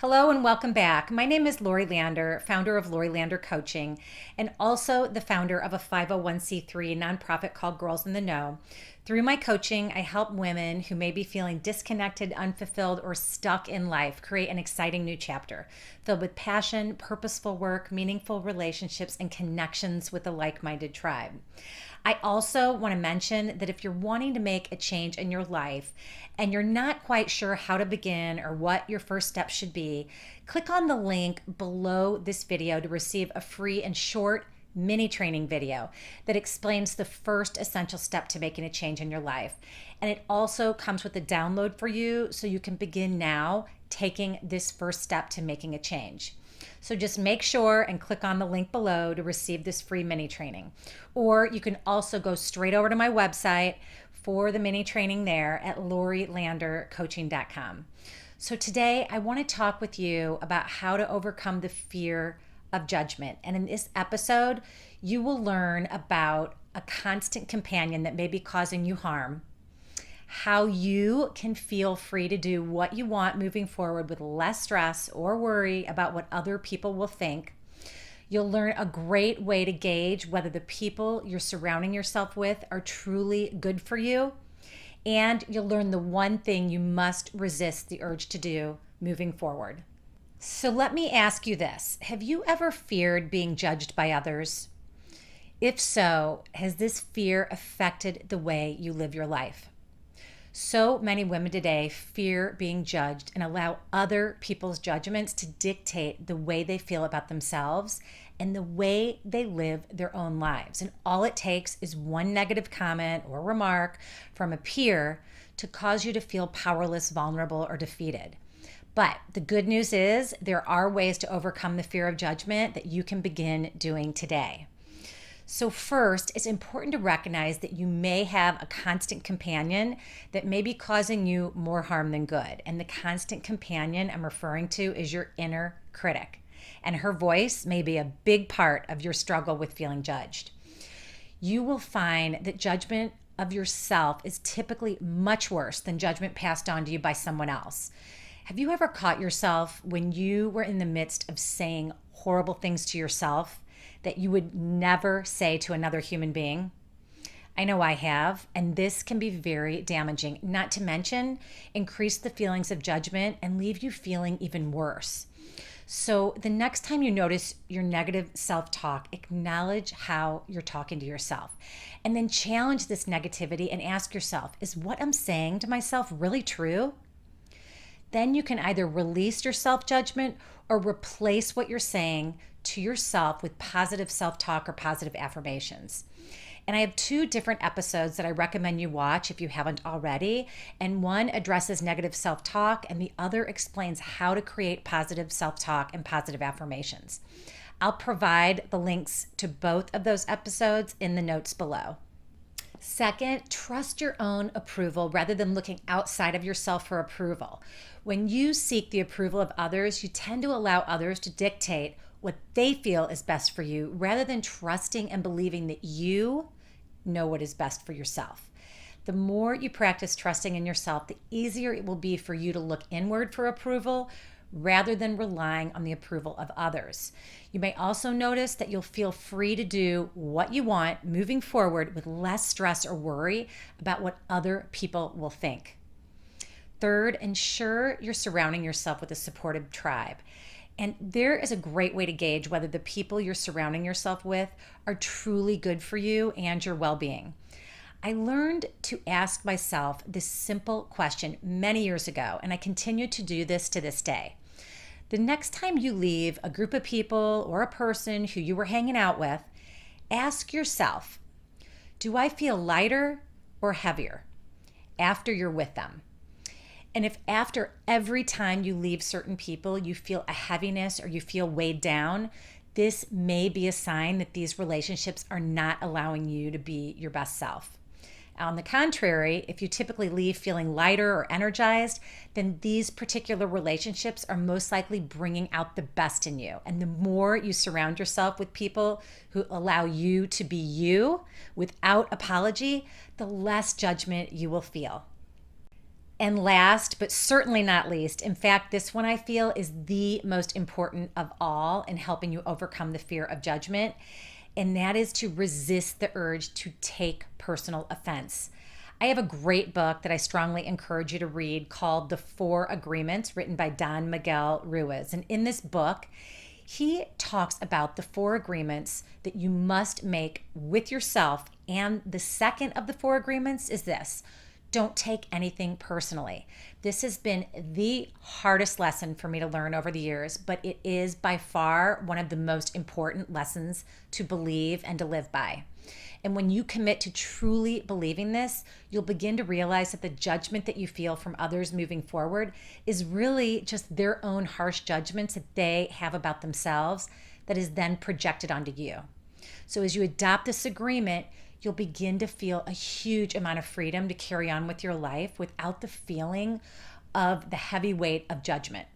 Hello and welcome back. My name is Lori Lander, founder of Lori Lander Coaching, and also the founder of a 501c3 nonprofit called Girls in the Know. Through my coaching, I help women who may be feeling disconnected, unfulfilled, or stuck in life create an exciting new chapter filled with passion, purposeful work, meaningful relationships, and connections with a like-minded tribe. I also want to mention that if you're wanting to make a change in your life and you're not quite sure how to begin or what your first step should be, click on the link below this video to receive a free and short mini training video that explains the first essential step to making a change in your life. And it also comes with a download for you so you can begin now taking this first step to making a change. So just make sure and click on the link below to receive this free mini training. Or you can also go straight over to my website for the mini training there at lorilandercoaching.com. So today I want to talk with you about how to overcome the fear of judgment. And in this episode, you will learn about a constant companion that may be causing you harm, how you can feel free to do what you want moving forward with less stress or worry about what other people will think. You'll learn a great way to gauge whether the people you're surrounding yourself with are truly good for you. And you'll learn the one thing you must resist the urge to do moving forward. So let me ask you this. Have you ever feared being judged by others? If so, has this fear affected the way you live your life? So many women today fear being judged and allow other people's judgments to dictate the way they feel about themselves and the way they live their own lives. And all it takes is one negative comment or remark from a peer to cause you to feel powerless, vulnerable, or defeated. But the good news is there are ways to overcome the fear of judgment that you can begin doing today. So first, it's important to recognize that you may have a constant companion that may be causing you more harm than good. And the constant companion I'm referring to is your inner critic. And her voice may be a big part of your struggle with feeling judged. You will find that judgment of yourself is typically much worse than judgment passed on to you by someone else. Have you ever caught yourself when you were in the midst of saying horrible things to yourself that you would never say to another human being? I know I have, and this can be very damaging, not to mention increase the feelings of judgment and leave you feeling even worse. So the next time you notice your negative self-talk, acknowledge how you're talking to yourself, and then challenge this negativity and ask yourself, is what I'm saying to myself really true? Then you can either release your self-judgment or replace what you're saying to yourself with positive self-talk or positive affirmations. And I have two different episodes that I recommend you watch if you haven't already. And one addresses negative self-talk and the other explains how to create positive self-talk and positive affirmations. I'll provide the links to both of those episodes in the notes below. Second, trust your own approval rather than looking outside of yourself for approval. When you seek the approval of others, you tend to allow others to dictate what they feel is best for you rather than trusting and believing that you know what is best for yourself. The more you practice trusting in yourself, the easier it will be for you to look inward for approval rather than relying on the approval of others. You may also notice that you'll feel free to do what you want moving forward with less stress or worry about what other people will think. Third, ensure you're surrounding yourself with a supportive tribe. And there is a great way to gauge whether the people you're surrounding yourself with are truly good for you and your well-being. I learned to ask myself this simple question many years ago, and I continue to do this to this day. The next time you leave a group of people or a person who you were hanging out with, ask yourself, do I feel lighter or heavier after you're with them? And if after every time you leave certain people, you feel a heaviness or you feel weighed down, this may be a sign that these relationships are not allowing you to be your best self. On the contrary, if you typically leave feeling lighter or energized, then these particular relationships are most likely bringing out the best in you. And the more you surround yourself with people who allow you to be you without apology, the less judgment you will feel. And last, but certainly not least, in fact, this one I feel is the most important of all in helping you overcome the fear of judgment, and that is to resist the urge to take personal offense. I have a great book that I strongly encourage you to read called The Four Agreements, written by Don Miguel Ruiz. And in this book, he talks about the four agreements that you must make with yourself. And the second of the four agreements is this: don't take anything personally. This has been the hardest lesson for me to learn over the years, but it is by far one of the most important lessons to believe and to live by. And when you commit to truly believing this, you'll begin to realize that the judgment that you feel from others moving forward is really just their own harsh judgments that they have about themselves that is then projected onto you. So as you adopt this agreement, you'll begin to feel a huge amount of freedom to carry on with your life without the feeling of the heavy weight of judgment.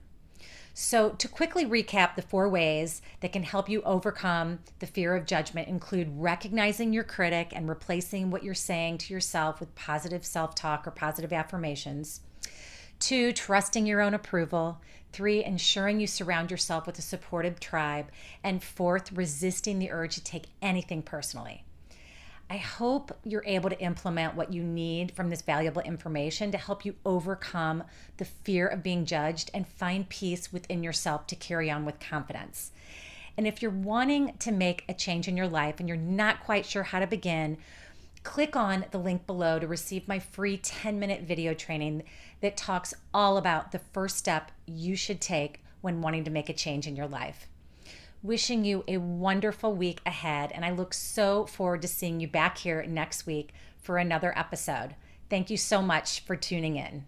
So to quickly recap, the four ways that can help you overcome the fear of judgment include recognizing your critic and replacing what you're saying to yourself with positive self-talk or positive affirmations. 2, trusting your own approval. 3, ensuring you surround yourself with a supportive tribe. And 4th, resisting the urge to take anything personally. I hope you're able to implement what you need from this valuable information to help you overcome the fear of being judged and find peace within yourself to carry on with confidence. And if you're wanting to make a change in your life and you're not quite sure how to begin, click on the link below to receive my free 10-minute video training that talks all about the first step you should take when wanting to make a change in your life. Wishing you a wonderful week ahead, and I look so forward to seeing you back here next week for another episode. Thank you so much for tuning in.